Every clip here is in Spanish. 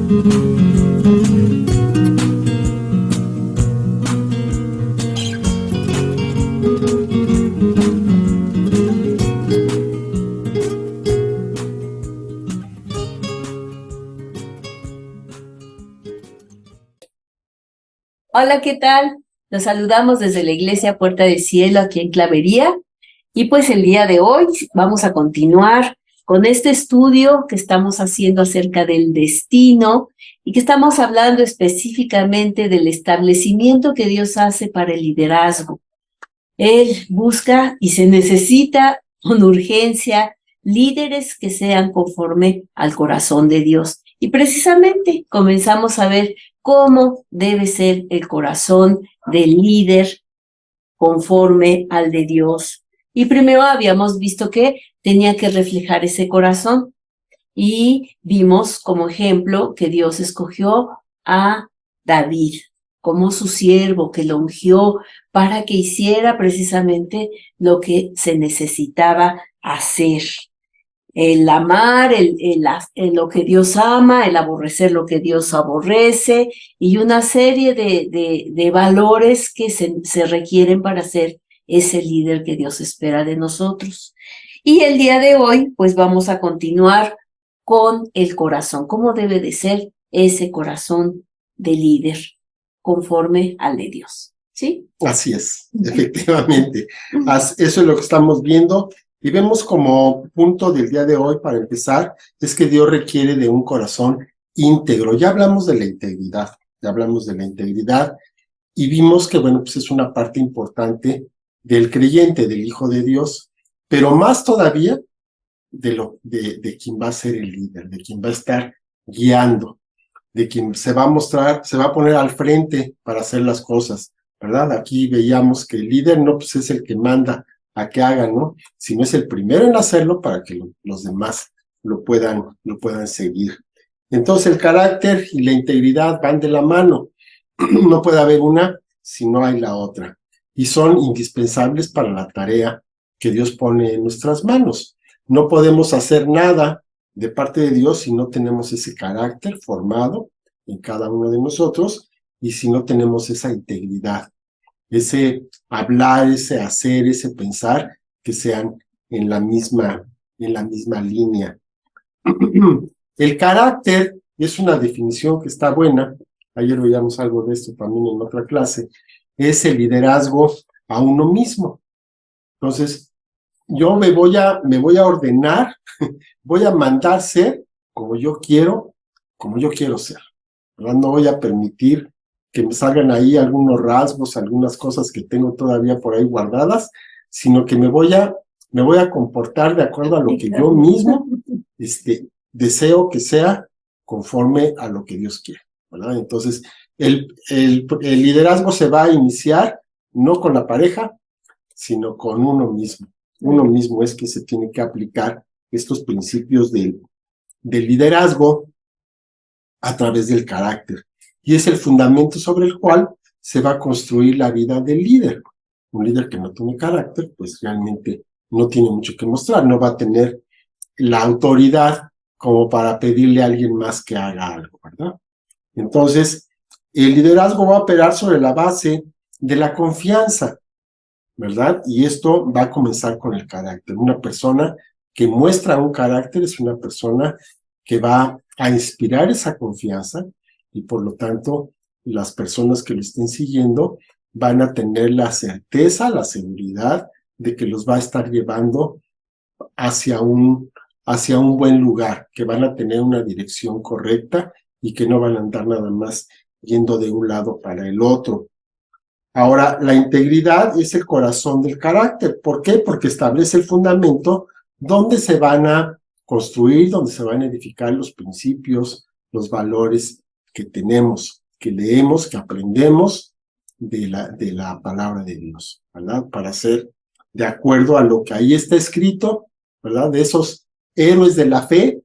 Hola, ¿qué tal? Los saludamos desde la Iglesia Puerta del Cielo aquí en Clavería. Y pues el día de hoy vamos a continuar con este estudio que estamos haciendo acerca del destino y que estamos hablando específicamente del establecimiento que Dios hace para el liderazgo. Él busca y se necesita con urgencia líderes que sean conforme al corazón de Dios. Y precisamente comenzamos a ver cómo debe ser el corazón del líder conforme al de Dios. Y primero habíamos visto que tenía que reflejar ese corazón y vimos como ejemplo que Dios escogió a David como su siervo, que lo ungió para que hiciera precisamente lo que se necesitaba hacer. El amar, lo que Dios ama, el aborrecer lo que Dios aborrece, y una serie de valores que se requieren para ser ese líder que Dios espera de nosotros. Y el día de hoy, pues vamos a continuar con el corazón. ¿Cómo debe de ser ese corazón de líder conforme al de Dios? ¿Sí? Así es, efectivamente. Eso es lo que estamos viendo. Y vemos como punto del día de hoy, para empezar, es que Dios requiere de un corazón íntegro. Ya hablamos de la integridad, y vimos que, bueno, pues es una parte importante del creyente, del Hijo de Dios, pero más todavía de quien va a ser el líder, de quien va a estar guiando, de quien se va a poner al frente para hacer las cosas, ¿verdad? Aquí veíamos que el líder no pues es el que manda a que hagan, ¿no? Sino es el primero en hacerlo para que los demás lo puedan seguir. Entonces el carácter y la integridad van de la mano. No puede haber una si no hay la otra. Y son indispensables para la tarea que Dios pone en nuestras manos. No podemos hacer nada de parte de Dios si no tenemos ese carácter formado en cada uno de nosotros y si no tenemos esa integridad, ese hablar, ese hacer, ese pensar, que sean en la misma línea. El carácter es una definición que está buena. Ayer veíamos algo de esto también en otra clase. Es el liderazgo a uno mismo. Entonces, yo me voy a ordenar, voy a mandar ser como yo quiero ser, ¿verdad? No voy a permitir que me salgan ahí algunos rasgos, algunas cosas que tengo todavía por ahí guardadas, sino que me voy a comportar de acuerdo a lo que yo mismo deseo que sea conforme a lo que Dios quiere, ¿verdad? Entonces, el liderazgo se va a iniciar no con la pareja, sino con uno mismo. Uno mismo es que se tiene que aplicar estos principios del liderazgo a través del carácter. Y es el fundamento sobre el cual se va a construir la vida del líder. Un líder que no tiene carácter, pues realmente no tiene mucho que mostrar, no va a tener la autoridad como para pedirle a alguien más que haga algo, ¿verdad? Entonces, el liderazgo va a operar sobre la base de la confianza, ¿verdad? Y esto va a comenzar con el carácter. Una persona que muestra un carácter es una persona que va a inspirar esa confianza y por lo tanto las personas que lo estén siguiendo van a tener la certeza, la seguridad de que los va a estar llevando hacia un buen lugar, que van a tener una dirección correcta y que no van a andar nada más yendo de un lado para el otro. Ahora, la integridad es el corazón del carácter. ¿Por qué? Porque establece el fundamento donde se van a construir, donde se van a edificar los principios, los valores que tenemos, que leemos, que aprendemos de la palabra de Dios, ¿verdad? Para ser de acuerdo a lo que ahí está escrito, ¿verdad? De esos héroes de la fe,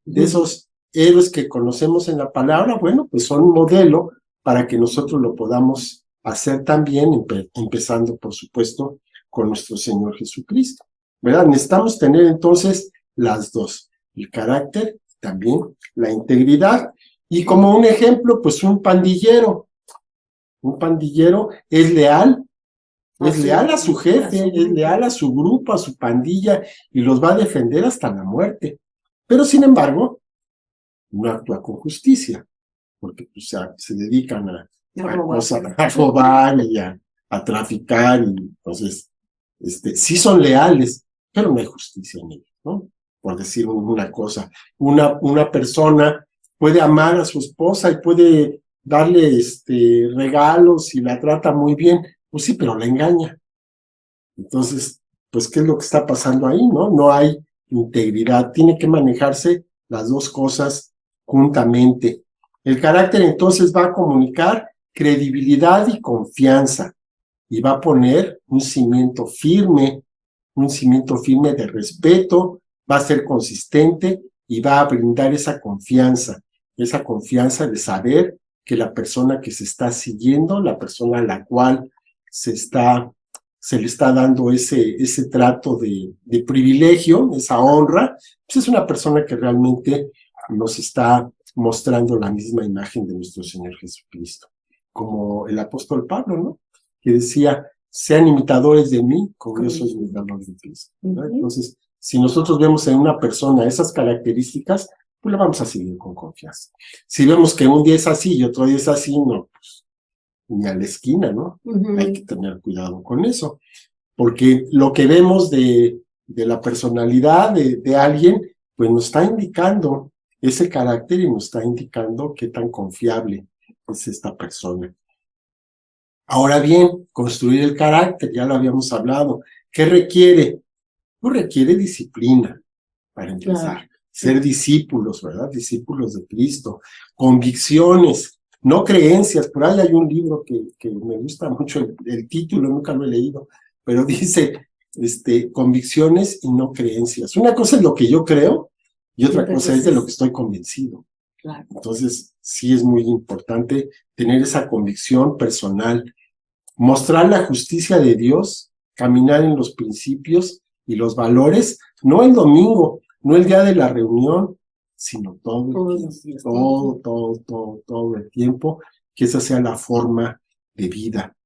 de esos héroes que conocemos en la palabra, bueno, pues son un modelo para que nosotros lo podamos hacer también, empezando, por supuesto, con nuestro Señor Jesucristo, ¿verdad? Necesitamos tener entonces las dos, el carácter, también la integridad, Y como un ejemplo, pues un pandillero. Un pandillero es leal a su jefe, es leal a su grupo, a su pandilla, y los va a defender hasta la muerte. Pero sin embargo, no actúa con justicia, porque pues, se dedican a robar y a traficar, y entonces sí son leales, pero no hay justicia en ellos, ¿no? Por decir una cosa, una persona puede amar a su esposa y puede darle regalos y la trata muy bien, pues sí, pero la engaña. Entonces, pues, ¿qué es lo que está pasando ahí, no? No hay integridad, tiene que manejarse las dos cosas juntamente. El carácter entonces va a comunicar credibilidad y confianza, y va a poner un cimiento firme de respeto, va a ser consistente y va a brindar esa confianza de saber que la persona que se está siguiendo, la persona a la cual se le está dando ese trato de privilegio, esa honra, pues es una persona que realmente nos está mostrando la misma imagen de nuestro Señor Jesucristo, como el apóstol Pablo, ¿no? Que decía, sean imitadores de mí, como yo soy imitador de Cristo, ¿no? Entonces, si nosotros vemos en una persona esas características, pues la vamos a seguir con confianza. Si vemos que un día es así y otro día es así, no, pues ni a la esquina, ¿no? Hay que tener cuidado con eso, porque lo que vemos de la personalidad de alguien, pues nos está indicando ese carácter y nos está indicando qué tan confiable es esta persona. Ahora bien, construir el carácter, ya lo habíamos hablado. ¿Qué requiere? Pues requiere disciplina, para empezar. Claro. Ser discípulos, ¿verdad? Discípulos de Cristo. Convicciones, no creencias. Por ahí hay un libro que me gusta mucho, el título, nunca lo he leído, pero dice, convicciones y no creencias. Una cosa es lo que yo creo y otra cosa es de lo que estoy convencido. Claro. Entonces, sí es muy importante tener esa convicción personal, mostrar la justicia de Dios, caminar en los principios y los valores, no el domingo, no el día de la reunión, sino todo el tiempo, todo el tiempo, que esa sea la forma de vida.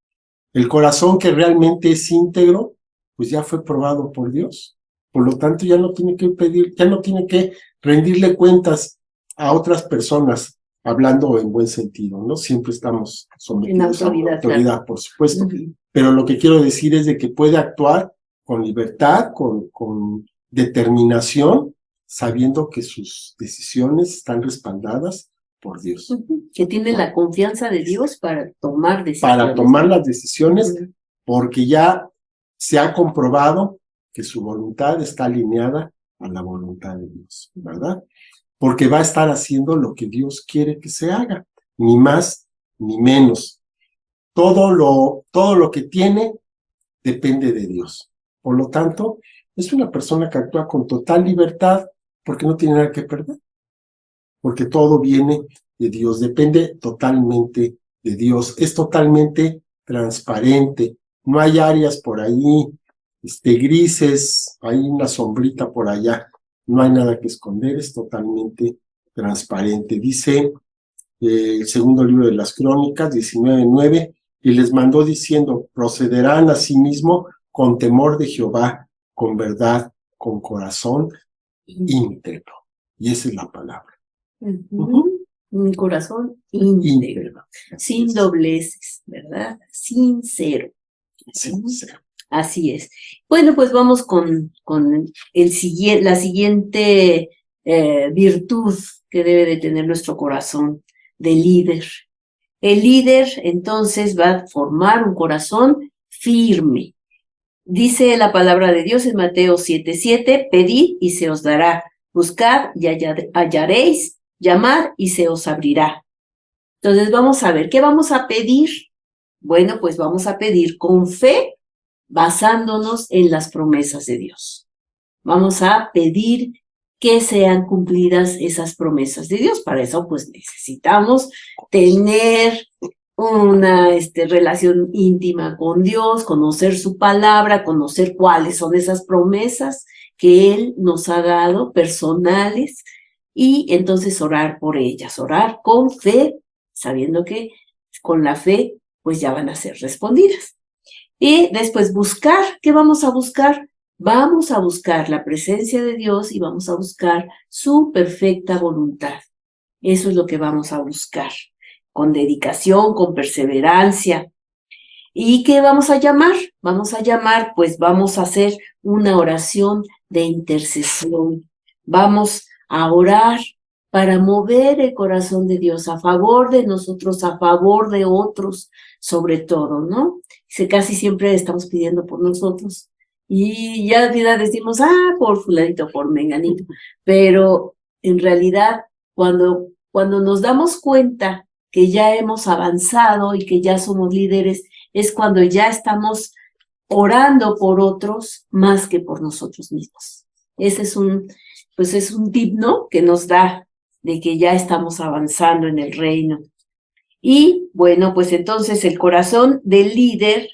El corazón que realmente es íntegro, pues ya fue probado por Dios. Por lo tanto, ya no tiene que pedir, ya no tiene que rendirle cuentas a otras personas, hablando en buen sentido, ¿no? Siempre estamos sometidos a la autoridad, claro. Por supuesto. Pero lo que quiero decir es de que puede actuar con libertad, con determinación, sabiendo que sus decisiones están respaldadas por Dios. Que tiene la confianza de Dios para tomar decisiones. Para tomar las decisiones, porque ya se ha comprobado que su voluntad está alineada a la voluntad de Dios, ¿verdad? Porque va a estar haciendo lo que Dios quiere que se haga, ni más ni menos. Todo lo que tiene depende de Dios. Por lo tanto, es una persona que actúa con total libertad porque no tiene nada que perder. Porque todo viene de Dios, depende totalmente de Dios, es totalmente transparente, no hay áreas por ahí, grises, hay una sombrita por allá, no hay nada que esconder, es totalmente transparente. Dice el segundo libro de las Crónicas, 19:9, y les mandó diciendo, procederán a sí mismo con temor de Jehová, con verdad, con corazón íntegro. Y esa es la palabra. Un corazón íntegro, sin dobleces, ¿verdad? Sincero. Sincero. Así es. Bueno, pues vamos con la siguiente virtud que debe de tener nuestro corazón de líder. El líder entonces va a formar un corazón firme. Dice la palabra de Dios en Mateo 7:7, pedid y se os dará, buscad y hallaréis, llamad y se os abrirá. Entonces vamos a ver, ¿qué vamos a pedir? Bueno, pues vamos a pedir con fe, basándonos en las promesas de Dios. Vamos a pedir que sean cumplidas esas promesas de Dios. Para eso, pues necesitamos tener una relación íntima con Dios, conocer su palabra, conocer cuáles son esas promesas que Él nos ha dado, personales, y entonces orar por ellas, orar con fe, sabiendo que con la fe pues ya van a ser respondidas. Y después buscar, ¿qué vamos a buscar? Vamos a buscar la presencia de Dios y vamos a buscar su perfecta voluntad. Eso es lo que vamos a buscar, con dedicación, con perseverancia. ¿Y qué vamos a llamar? Vamos a llamar, pues vamos a hacer una oración de intercesión. Vamos a orar para mover el corazón de Dios a favor de nosotros, a favor de otros, sobre todo, ¿no? Casi siempre estamos pidiendo por nosotros y ya decimos, por fulanito, por menganito, pero en realidad cuando nos damos cuenta que ya hemos avanzado y que ya somos líderes, es cuando ya estamos orando por otros más que por nosotros mismos. Ese es un tip, ¿no?, que nos da de que ya estamos avanzando en el reino. Y bueno, pues entonces el corazón del líder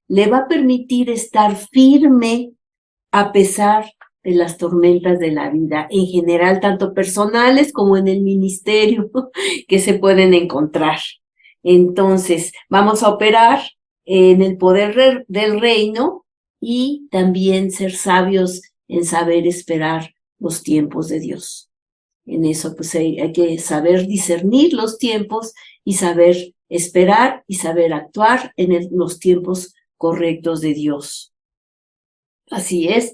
le va a permitir estar firme a pesar de las tormentas de la vida, en general, tanto personales como en el ministerio que se pueden encontrar. Entonces, vamos a operar en el poder del reino y también ser sabios en saber esperar los tiempos de Dios. En eso pues hay que saber discernir los tiempos y saber esperar y saber actuar en los tiempos correctos de Dios. Así es.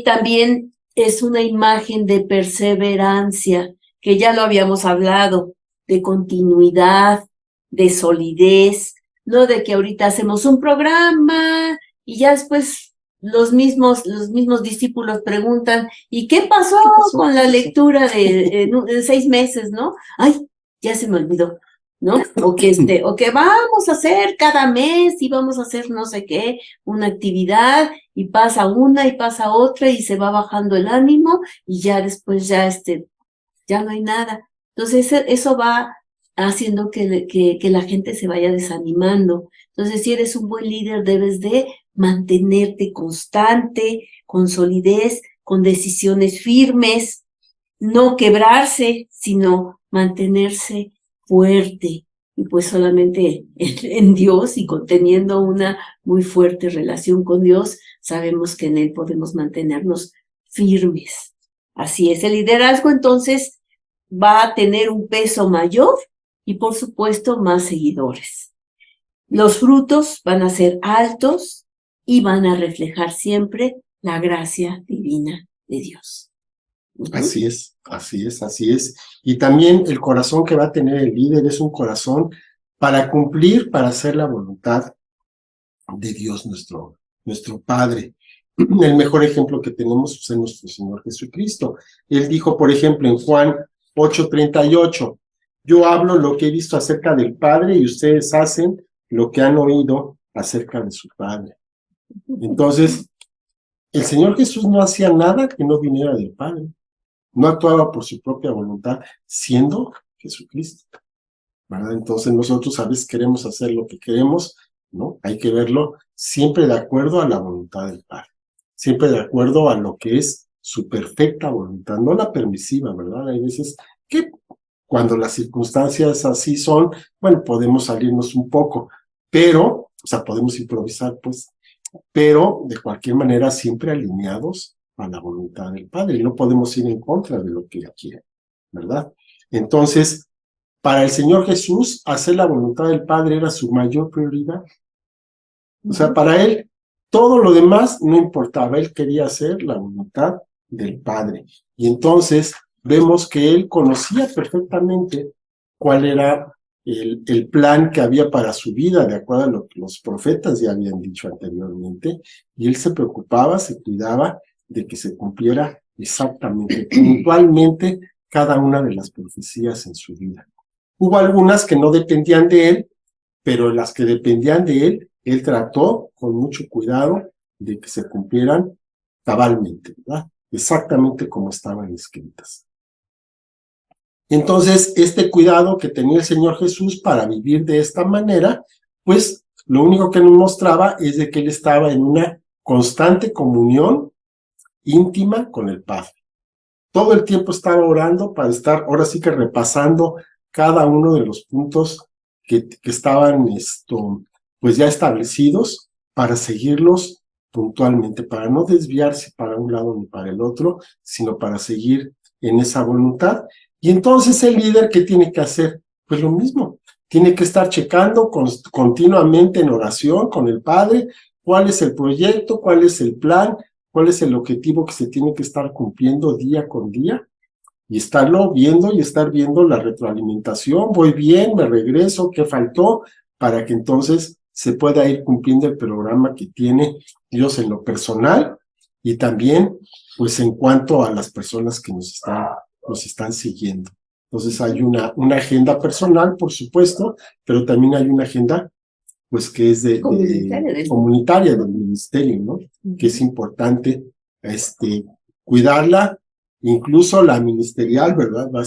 También es una imagen de perseverancia, que ya lo habíamos hablado, de continuidad, de solidez, no de que ahorita hacemos un programa y ya después los mismos discípulos preguntan, ¿y qué pasó con la lectura de 6 meses, no? Ay, ya se me olvidó, ¿no? O que vamos a hacer cada mes y vamos a hacer no sé qué, una actividad, y pasa una y pasa otra y se va bajando el ánimo y ya después ya no hay nada. Entonces eso va haciendo que la gente se vaya desanimando. Entonces, si eres un buen líder, debes de mantenerte constante, con solidez, con decisiones firmes, no quebrarse, sino mantenerse fuerte. Y pues solamente en Dios y teniendo una muy fuerte relación con Dios, sabemos que en Él podemos mantenernos firmes. Así es, el liderazgo entonces va a tener un peso mayor y por supuesto más seguidores. Los frutos van a ser altos y van a reflejar siempre la gracia divina de Dios. Así es, así es, así es. Y también el corazón que va a tener el líder es un corazón para cumplir, para hacer la voluntad de Dios, nuestro Padre. El mejor ejemplo que tenemos es nuestro Señor Jesucristo. Él dijo, por ejemplo, en Juan 8:38, yo hablo lo que he visto acerca del Padre y ustedes hacen lo que han oído acerca de su Padre. Entonces, el Señor Jesús no hacía nada que no viniera del Padre. No actuaba por su propia voluntad, siendo Jesucristo, ¿verdad? Entonces nosotros a veces queremos hacer lo que queremos, ¿no? Hay que verlo siempre de acuerdo a la voluntad del Padre, siempre de acuerdo a lo que es su perfecta voluntad, no la permisiva, ¿verdad? Hay veces que cuando las circunstancias así son, bueno, podemos salirnos un poco, pero, o sea, podemos improvisar, pues, pero de cualquier manera siempre alineados a la voluntad del Padre, y no podemos ir en contra de lo que Él quiere, ¿verdad? Entonces, para el Señor Jesús, hacer la voluntad del Padre era su mayor prioridad. O sea, para Él, todo lo demás no importaba, Él quería hacer la voluntad del Padre. Y entonces, vemos que Él conocía perfectamente cuál era el plan que había para su vida, de acuerdo a lo que los profetas ya habían dicho anteriormente, y Él se preocupaba, se cuidaba de que se cumpliera exactamente, puntualmente, cada una de las profecías en su vida. Hubo algunas que no dependían de Él, pero las que dependían de Él trató con mucho cuidado de que se cumplieran cabalmente, ¿verdad? Exactamente como estaban escritas. Entonces, este cuidado que tenía el Señor Jesús para vivir de esta manera, pues lo único que nos mostraba es de que Él estaba en una constante comunión íntima con el Padre. todo el tiempo estar orando para estar, ahora sí que repasando cada uno de los puntos que estaban pues ya establecidos para seguirlos puntualmente, para no desviarse para un lado ni para el otro, sino para seguir en esa voluntad. Y entonces el líder, ¿qué tiene que hacer? Pues lo mismo, tiene que estar checando continuamente en oración con el Padre cuál es el proyecto, cuál es el plan, cuál es el objetivo que se tiene que estar cumpliendo día con día, y estarlo viendo y estar viendo la retroalimentación, voy bien, me regreso, qué faltó, para que entonces se pueda ir cumpliendo el programa que tiene Dios en lo personal y también pues en cuanto a las personas que nos están siguiendo. Entonces hay una agenda personal, por supuesto, pero también hay una agenda pues que es comunitaria del ministerio, ¿no? Que es importante cuidarla, incluso la ministerial, ¿verdad? Va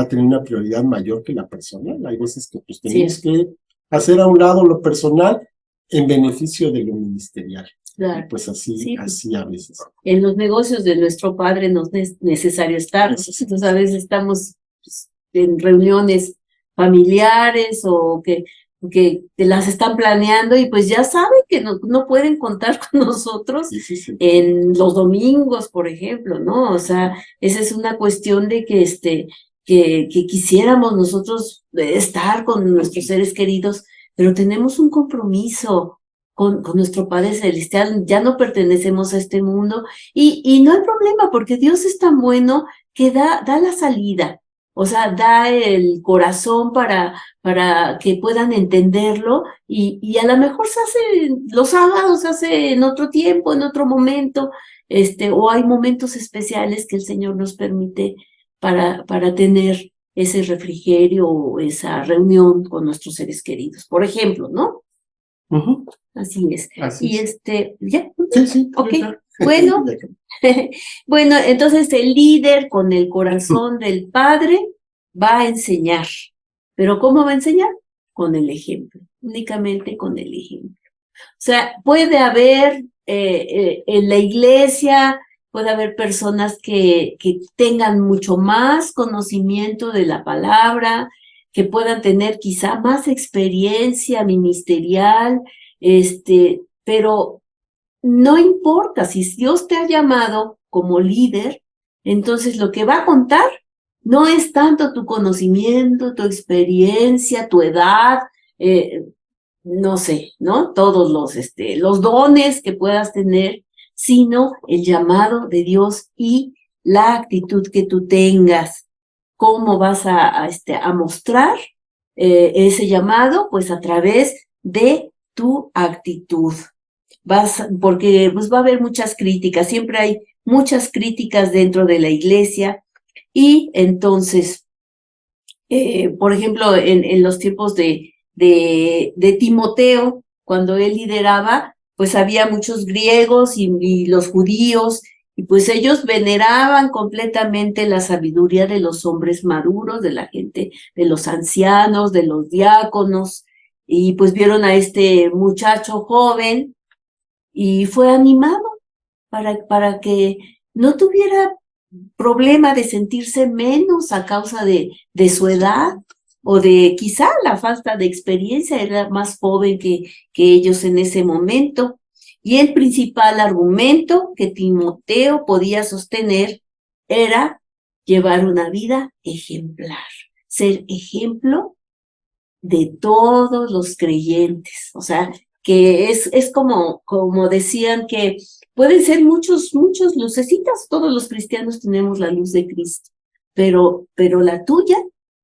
a tener una prioridad mayor que la personal. Hay veces que pues tenemos que hacer a un lado lo personal en beneficio de lo ministerial. Claro. Y pues así a veces. En los negocios de nuestro Padre no es necesario estar. Entonces a veces estamos pues, en reuniones familiares o que te las están planeando y pues ya saben que no pueden contar con nosotros en los domingos, por ejemplo, ¿no? O sea, esa es una cuestión de que quisiéramos nosotros estar con nuestros seres queridos, pero tenemos un compromiso con nuestro Padre Celestial, ya no pertenecemos a este mundo y no hay problema porque Dios es tan bueno que da la salida. O sea, da el corazón para que puedan entenderlo y a lo mejor se hace los sábados, se hace en otro tiempo, en otro momento, o hay momentos especiales que el Señor nos permite para tener ese refrigerio o esa reunión con nuestros seres queridos, por ejemplo, ¿no? Así es. Así es. ¿Ya? Sí. Ok, bueno. Bueno, entonces el líder con el corazón del Padre va a enseñar. ¿Pero cómo va a enseñar? Con el ejemplo, únicamente con el ejemplo. O sea, puede haber en la iglesia, puede haber personas que tengan mucho más conocimiento de la palabra, que puedan tener quizá más experiencia ministerial, pero no importa, si Dios te ha llamado como líder, entonces lo que va a contar no es tanto tu conocimiento, tu experiencia, tu edad, no sé, ¿no? Todos los dones que puedas tener, sino el llamado de Dios y la actitud que tú tengas. ¿Cómo vas a mostrar ese llamado? Pues a través de tu actitud. Porque pues va a haber muchas críticas, siempre hay muchas críticas dentro de la iglesia y entonces, por ejemplo, en los tiempos de Timoteo, cuando él lideraba, pues había muchos griegos y los judíos, y pues ellos veneraban completamente la sabiduría de los hombres maduros, de la gente, de los ancianos, de los diáconos, y pues vieron a este muchacho joven, y fue animado para que no tuviera problema de sentirse menos a causa de su edad o de quizá la falta de experiencia, era más joven que ellos en ese momento. Y el principal argumento que Timoteo podía sostener era llevar una vida ejemplar, ser ejemplo de todos los creyentes, o sea, que es como decían que pueden ser muchos lucecitas, todos los cristianos tenemos la luz de Cristo, pero la tuya,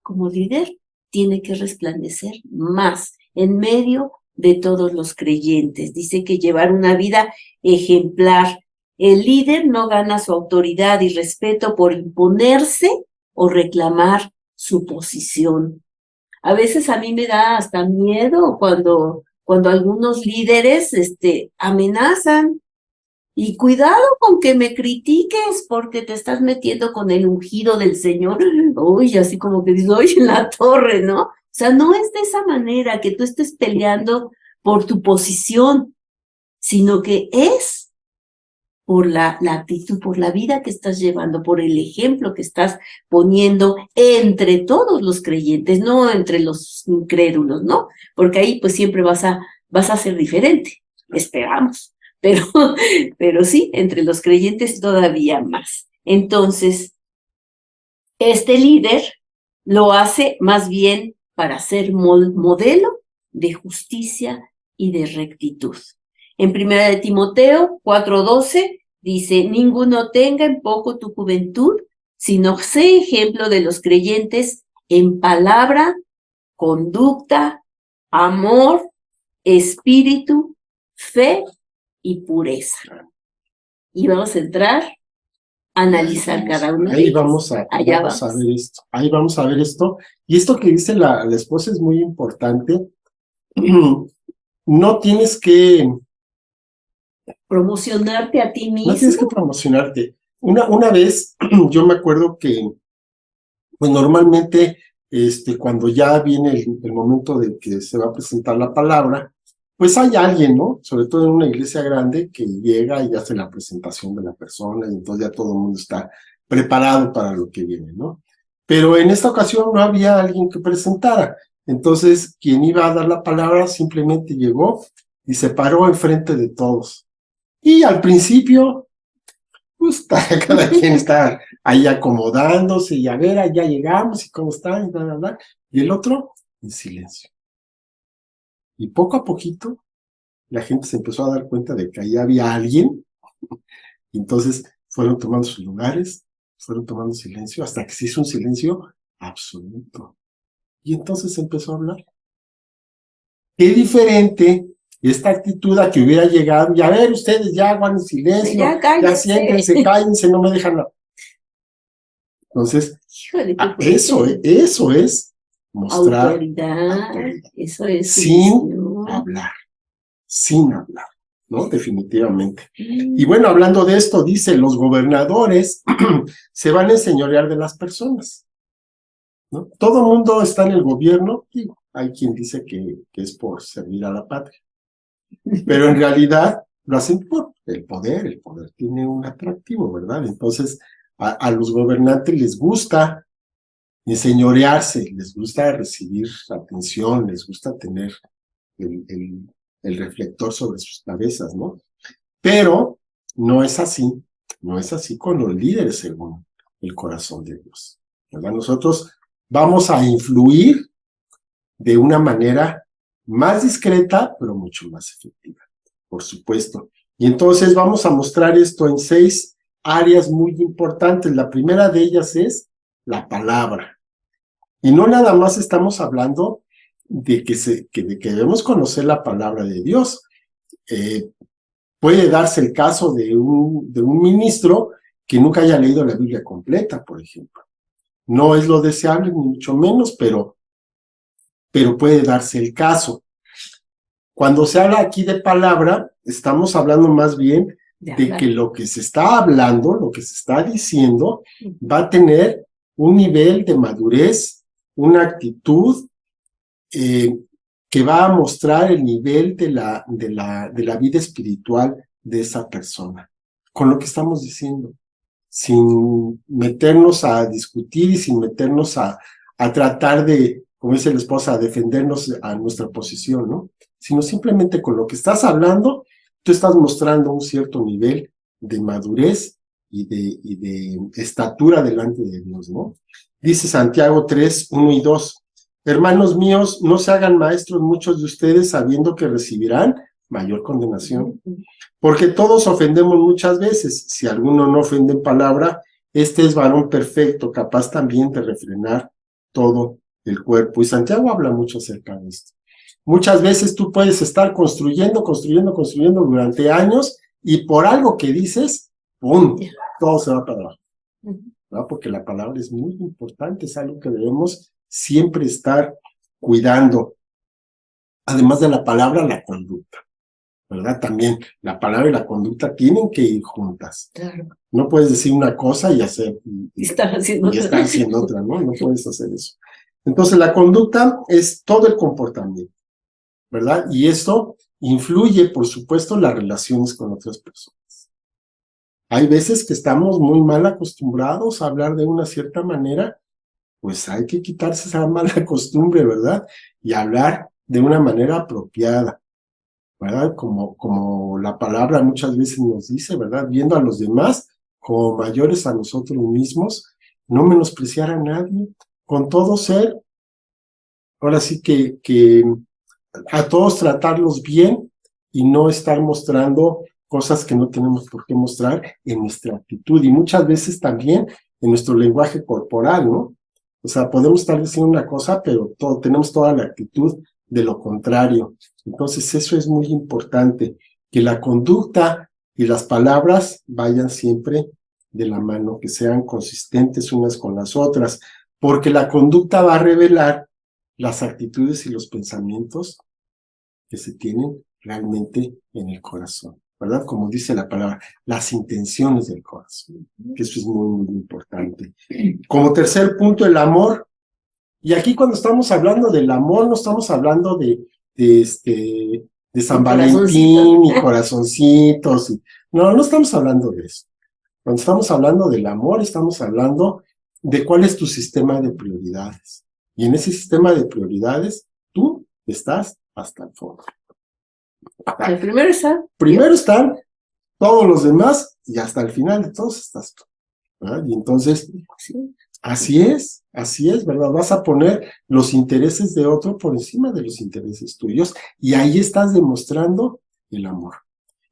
como líder, tiene que resplandecer más en medio de todos los creyentes. Dice que llevar una vida ejemplar. El líder no gana su autoridad y respeto por imponerse o reclamar su posición. A veces a mí me da hasta miedo cuando algunos líderes amenazan. Y cuidado con que me critiques porque te estás metiendo con el ungido del Señor. Uy, así como que dices, oye, en la torre, ¿no? O sea, no es de esa manera que tú estés peleando por tu posición, sino que es por la actitud, por la vida que estás llevando, por el ejemplo que estás poniendo entre todos los creyentes, no entre los incrédulos, ¿no? Porque ahí pues siempre vas a ser diferente, esperamos, pero, pero sí, entre los creyentes todavía más. Entonces, este líder lo hace más bien para ser modelo de justicia y de rectitud. En 1 de Timoteo 4:12 dice, ninguno tenga en poco tu juventud, sino sé ejemplo de los creyentes en palabra, conducta, amor, espíritu, fe y pureza. Y vamos a entrar a analizar cada uno de ellos. Vamos a ver esto. Ahí vamos a ver esto. Y esto que dice la esposa es muy importante. No tienes que promocionarte a ti mismo. No tienes que promocionarte. Una vez, yo me acuerdo que, pues normalmente, cuando ya viene el momento de que se va a presentar la palabra, pues hay alguien, ¿no? Sobre todo en una iglesia grande, que llega y hace la presentación de la persona, y entonces ya todo el mundo está preparado para lo que viene, ¿no? Pero en esta ocasión no había alguien que presentara. Entonces, quien iba a dar la palabra simplemente llegó y se paró enfrente de todos. Y al principio, pues cada quien está ahí acomodándose y a ver, ya llegamos y cómo están y bla, bla, bla. Y el otro, en silencio. Y poco a poquito, la gente se empezó a dar cuenta de que ahí había alguien. Y entonces fueron tomando sus lugares, fueron tomando silencio, hasta que se hizo un silencio absoluto. Y entonces empezó a hablar. Qué diferente esta actitud a que hubiera llegado, y a ver, ustedes ya aguanten silencio, ya siéntense, cállense, no me dejan hablar. Entonces, eso es mostrar autoridad. Eso es sin hablar, ¿no? Definitivamente. Y bueno, hablando de esto, dice, los gobernadores se van a enseñorear de las personas, ¿no? Todo el mundo está en el gobierno, y hay quien dice que es por servir a la patria. Pero en realidad lo hacen por el poder tiene un atractivo, ¿verdad? Entonces a los gobernantes les gusta enseñorearse, les gusta recibir atención, les gusta tener el reflector sobre sus cabezas, ¿no? Pero no es así con los líderes según el corazón de Dios, ¿verdad? Nosotros vamos a influir de una manera más discreta, pero mucho más efectiva, por supuesto. Y entonces vamos a mostrar esto en 6 áreas muy importantes. La primera de ellas es la palabra. Y no nada más estamos hablando de que debemos conocer la palabra de Dios. Puede darse el caso de un ministro que nunca haya leído la Biblia completa, por ejemplo. No es lo deseable, ni mucho menos, pero puede darse el caso. Cuando se habla aquí de palabra, estamos hablando más bien de que lo que se está hablando, lo que se está diciendo, va a tener un nivel de madurez, una actitud que va a mostrar el nivel de la vida espiritual de esa persona, con lo que estamos diciendo, sin meternos a discutir y sin meternos a tratar de, como dice la esposa, a defendernos a nuestra posición, ¿no? Sino simplemente con lo que estás hablando, tú estás mostrando un cierto nivel de madurez y de estatura delante de Dios, ¿no? Dice Santiago 3:1 y 2, hermanos míos, no se hagan maestros muchos de ustedes sabiendo que recibirán mayor condenación, porque todos ofendemos muchas veces. Si alguno no ofende en palabra, este es varón perfecto, capaz también de refrenar todo el cuerpo. Y Santiago habla mucho acerca de esto. Muchas veces tú puedes estar construyendo durante años, y por algo que dices, ¡pum!, todo se va para abajo, ¿no? Porque la palabra es muy importante, es algo que debemos siempre estar cuidando. Además de la palabra, la conducta, ¿verdad? También la palabra y la conducta tienen que ir juntas. Claro. No puedes decir una cosa y hacer y estar haciendo otra, ¿no? No puedes hacer eso. Entonces la conducta es todo el comportamiento, ¿verdad? Y esto influye, por supuesto, en las relaciones con otras personas. Hay veces que estamos muy mal acostumbrados a hablar de una cierta manera, pues hay que quitarse esa mala costumbre, ¿verdad? Y hablar de una manera apropiada, ¿verdad? Como la palabra muchas veces nos dice, ¿verdad? Viendo a los demás como mayores a nosotros mismos, no menospreciar a nadie, con todo ser, ahora sí que a todos tratarlos bien y no estar mostrando cosas que no tenemos por qué mostrar en nuestra actitud y muchas veces también en nuestro lenguaje corporal, ¿no? O sea, podemos estar diciendo una cosa, pero tenemos toda la actitud de lo contrario. Entonces eso es muy importante, que la conducta y las palabras vayan siempre de la mano, que sean consistentes unas con las otras, porque la conducta va a revelar las actitudes y los pensamientos que se tienen realmente en el corazón, ¿verdad? Como dice la palabra, las intenciones del corazón, que eso es muy, muy importante. Como tercer punto, el amor. Y aquí cuando estamos hablando del amor, no estamos hablando de San Valentín y corazoncitos. No estamos hablando de eso. Cuando estamos hablando del amor, estamos hablando de cuál es tu sistema de prioridades. Y en ese sistema de prioridades, tú estás hasta el fondo. El primero está. Primero están todos los demás y hasta el final de todos estás tú, ¿verdad? Y entonces, así es, ¿verdad? Vas a poner los intereses de otro por encima de los intereses tuyos y ahí estás demostrando el amor.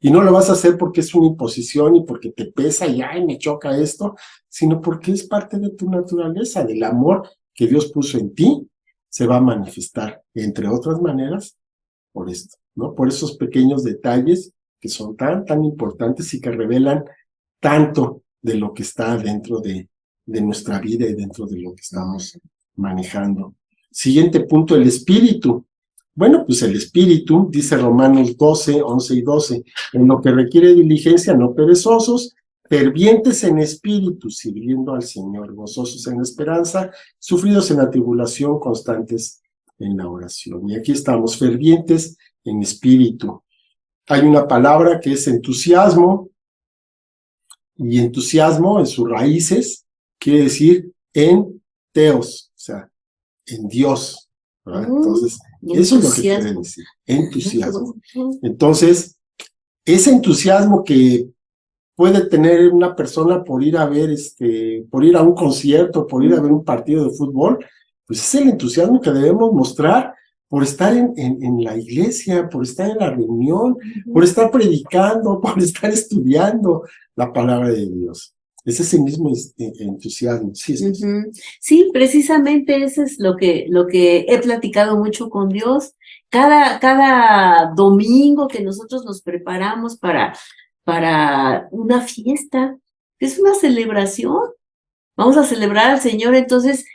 Y no lo vas a hacer porque es una imposición y porque te pesa y ay, me choca esto, sino porque es parte de tu naturaleza, del amor que Dios puso en ti, se va a manifestar, entre otras maneras, por esto, ¿no? Por esos pequeños detalles que son tan importantes y que revelan tanto de lo que está dentro de nuestra vida y dentro de lo que estamos manejando. Siguiente punto, el espíritu. Bueno, pues el espíritu, dice Romanos 12, 11 y 12, en lo que requiere diligencia, no perezosos, fervientes en espíritu, sirviendo al Señor, gozosos en la esperanza, sufridos en la tribulación, constantes en la oración. Y aquí estamos, fervientes en espíritu. Hay una palabra que es entusiasmo, y entusiasmo en sus raíces quiere decir en teos, o sea, en Dios, ¿verdad? Entonces, eso es lo que quiere decir, entusiasmo. Entonces, ese entusiasmo que puede tener una persona por ir a ver, por ir a un concierto, por ir a ver un partido de fútbol, pues es el entusiasmo que debemos mostrar por estar en la iglesia, por estar en la reunión, por estar predicando, por estar estudiando la palabra de Dios. Es ese mismo entusiasmo. Sí, Sí, precisamente eso es lo que he platicado mucho con Dios. Cada domingo que nosotros nos preparamos para una fiesta, es una celebración. Vamos a celebrar al Señor, entonces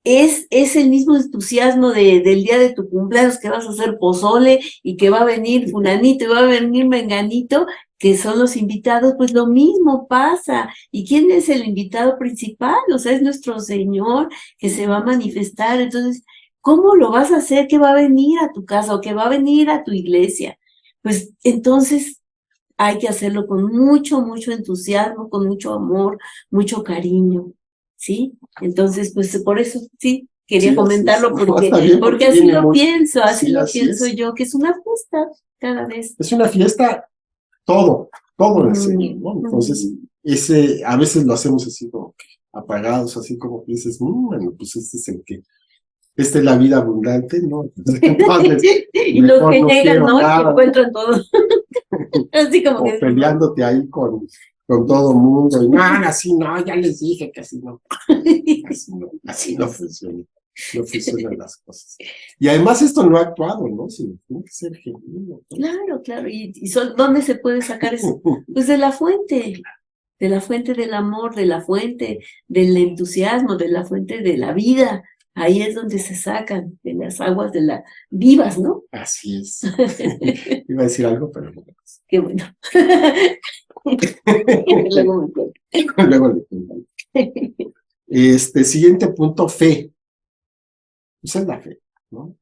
es el mismo entusiasmo del día de tu cumpleaños, que vas a hacer pozole y que va a venir fulanito y va a venir menganito, que son los invitados, pues lo mismo pasa. ¿Y quién es el invitado principal? O sea, es nuestro Señor que se va a manifestar. Entonces, ¿cómo lo vas a hacer que va a venir a tu casa o que va a venir a tu iglesia? Pues entonces hay que hacerlo con mucho, mucho entusiasmo, con mucho amor, mucho cariño, ¿sí? Entonces, pues por eso sí, quería comentarlo porque así lo pienso, así lo pienso yo, que es una fiesta cada vez. Es una fiesta, todo el Señor, ¿no? Entonces, a veces lo hacemos así como que apagados, así como que dices, bueno, pues esta es la vida abundante, ¿no? Entonces, y los que llegan, ¿no? Que encuentran todo. Así como que peleándote ahí con todo mundo, y así no, ya les dije que así no. Así no funciona. No funcionan las cosas. Y además esto no ha actuado, ¿no? Sino tiene que ser genuino, ¿no? Claro. ¿Y dónde se puede sacar eso? Pues de la fuente del amor, de la fuente del entusiasmo, de la fuente de la vida. Ahí es donde se sacan de las aguas vivas, ¿no? Así es. Iba a decir algo, pero no. Qué bueno. Luego le cuento. Siguiente punto, fe. Esa es la fe, ¿no?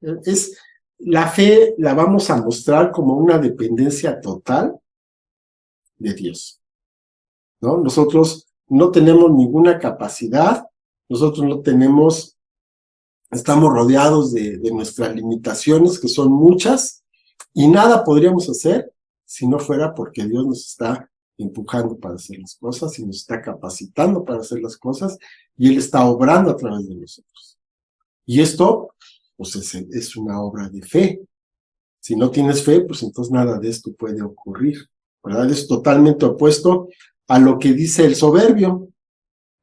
La fe la vamos a mostrar como una dependencia total de Dios. ¿no? Nosotros no tenemos ninguna capacidad, nosotros no tenemos, estamos rodeados de nuestras limitaciones, que son muchas, y nada podríamos hacer si no fuera porque Dios nos está empujando para hacer las cosas y nos está capacitando para hacer las cosas, y Él está obrando a través de nosotros. Y esto, pues es una obra de fe. Si no tienes fe, pues entonces nada de esto puede ocurrir, ¿verdad? Es totalmente opuesto a lo que dice el soberbio.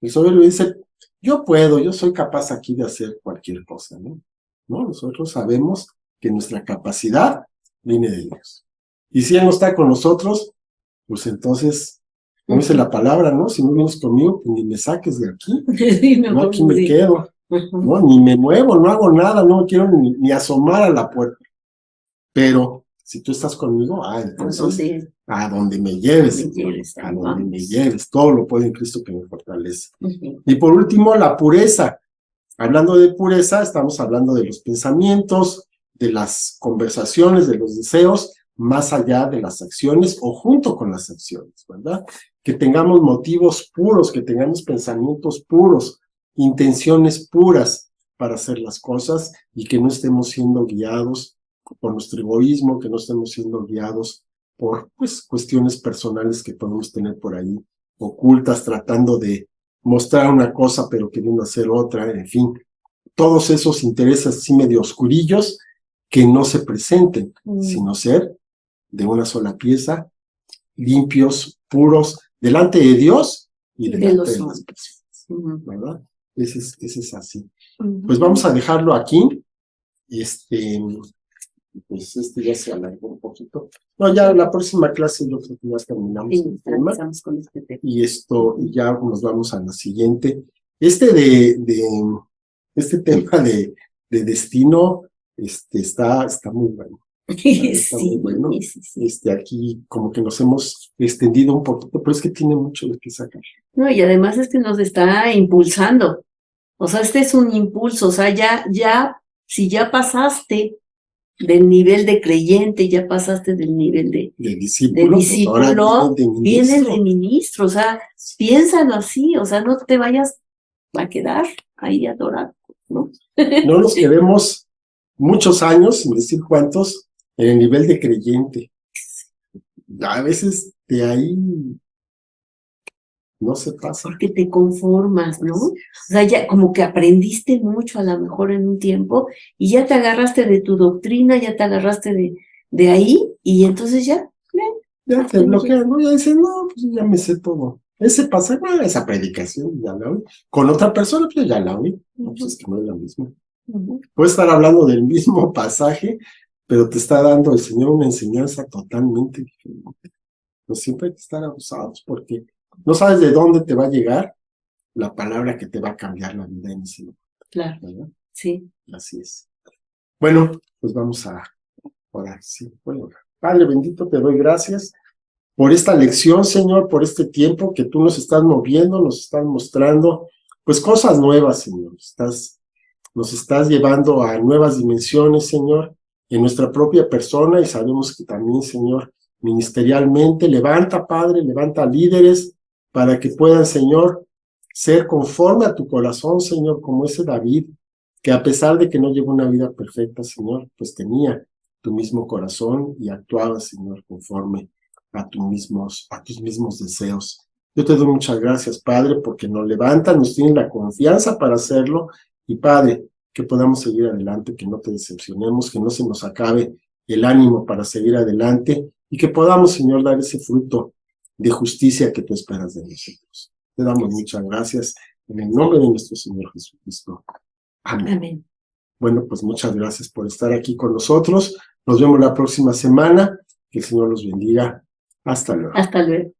El soberbio dice, yo puedo, yo soy capaz aquí de hacer cualquier cosa, ¿no? ¿No? Nosotros sabemos que nuestra capacidad viene de Dios. Y si Él no está con nosotros, pues entonces, como dice la palabra, ¿no? Si no vienes conmigo, pues ni me saques de aquí. Sí, No, aquí me quedo. No, ni me muevo, no hago nada, no quiero ni asomar a la puerta. Pero si tú estás conmigo, entonces a donde me lleves, a donde me lleves, todo lo puedo en Cristo que me fortalece. Y por último, la pureza. Hablando de pureza, estamos hablando de los pensamientos, de las conversaciones, de los deseos, más allá de las acciones o junto con las acciones, ¿verdad? Que tengamos motivos puros, que tengamos pensamientos puros, intenciones puras para hacer las cosas y que no estemos siendo guiados por nuestro egoísmo, que no estemos siendo guiados por pues cuestiones personales que podemos tener por ahí ocultas, tratando de mostrar una cosa pero queriendo hacer otra, en fin, todos esos intereses así medio oscurillos que no se presenten, sino ser de una sola pieza, limpios, puros, delante de Dios y delante de las personas, ¿verdad? Ese es así. Pues vamos a dejarlo aquí. Pues ya se alargó un poquito. No, ya la próxima clase yo creo que ya terminamos el tema. Con este tema. Y ya nos vamos a la siguiente. Este tema de destino, está muy bueno. Está muy bueno. Sí. Aquí como que nos hemos extendido un poquito, pero es que tiene mucho de qué sacar. No, y además es que nos está impulsando. O sea, este es un impulso, o sea, si ya pasaste del nivel de creyente, ya pasaste del nivel de discípulo, pues ahora viene el de ministro, o sea, piénsalo así, o sea, no te vayas a quedar ahí adorado, ¿no? No nos quedemos muchos años, sin decir cuántos, en el nivel de creyente. A veces de ahí no se pasa. Porque te conformas, ¿no? O sea, ya como que aprendiste mucho a lo mejor en un tiempo y ya te agarraste de tu doctrina, ya te agarraste de ahí y entonces ya te bloquean, ¿no? Ya dices, no, pues ya me sé todo. Ese pasaje, esa predicación, ya la oí. Con otra persona, pues ya la oí. No, pues es que no es la misma. Puedes estar hablando del mismo pasaje, pero te está dando el Señor una enseñanza totalmente diferente. Pues siempre hay que estar abusados porque no sabes de dónde te va a llegar la palabra que te va a cambiar la vida en ese momento. Claro, ¿verdad? Sí. Así es. Bueno, pues vamos a orar. Sí, bueno, Padre bendito, te doy gracias por esta lección, Señor, por este tiempo que tú nos estás moviendo, nos estás mostrando, pues cosas nuevas, Señor. Nos estás llevando a nuevas dimensiones, Señor, en nuestra propia persona y sabemos que también, Señor, ministerialmente, levanta, Padre, levanta líderes para que puedan, Señor, ser conforme a tu corazón, Señor, como ese David, que a pesar de que no llevó una vida perfecta, Señor, pues tenía tu mismo corazón y actuaba, Señor, conforme a tus mismos deseos. Yo te doy muchas gracias, Padre, porque nos levantan, nos tienen la confianza para hacerlo, y Padre, que podamos seguir adelante, que no te decepcionemos, que no se nos acabe el ánimo para seguir adelante, y que podamos, Señor, dar ese fruto de justicia que tú esperas de nosotros. Te damos muchas gracias en el nombre de nuestro Señor Jesucristo. Amén. Amén. Bueno, pues muchas gracias por estar aquí con nosotros. Nos vemos la próxima semana. Que el Señor los bendiga. Hasta luego. Hasta luego.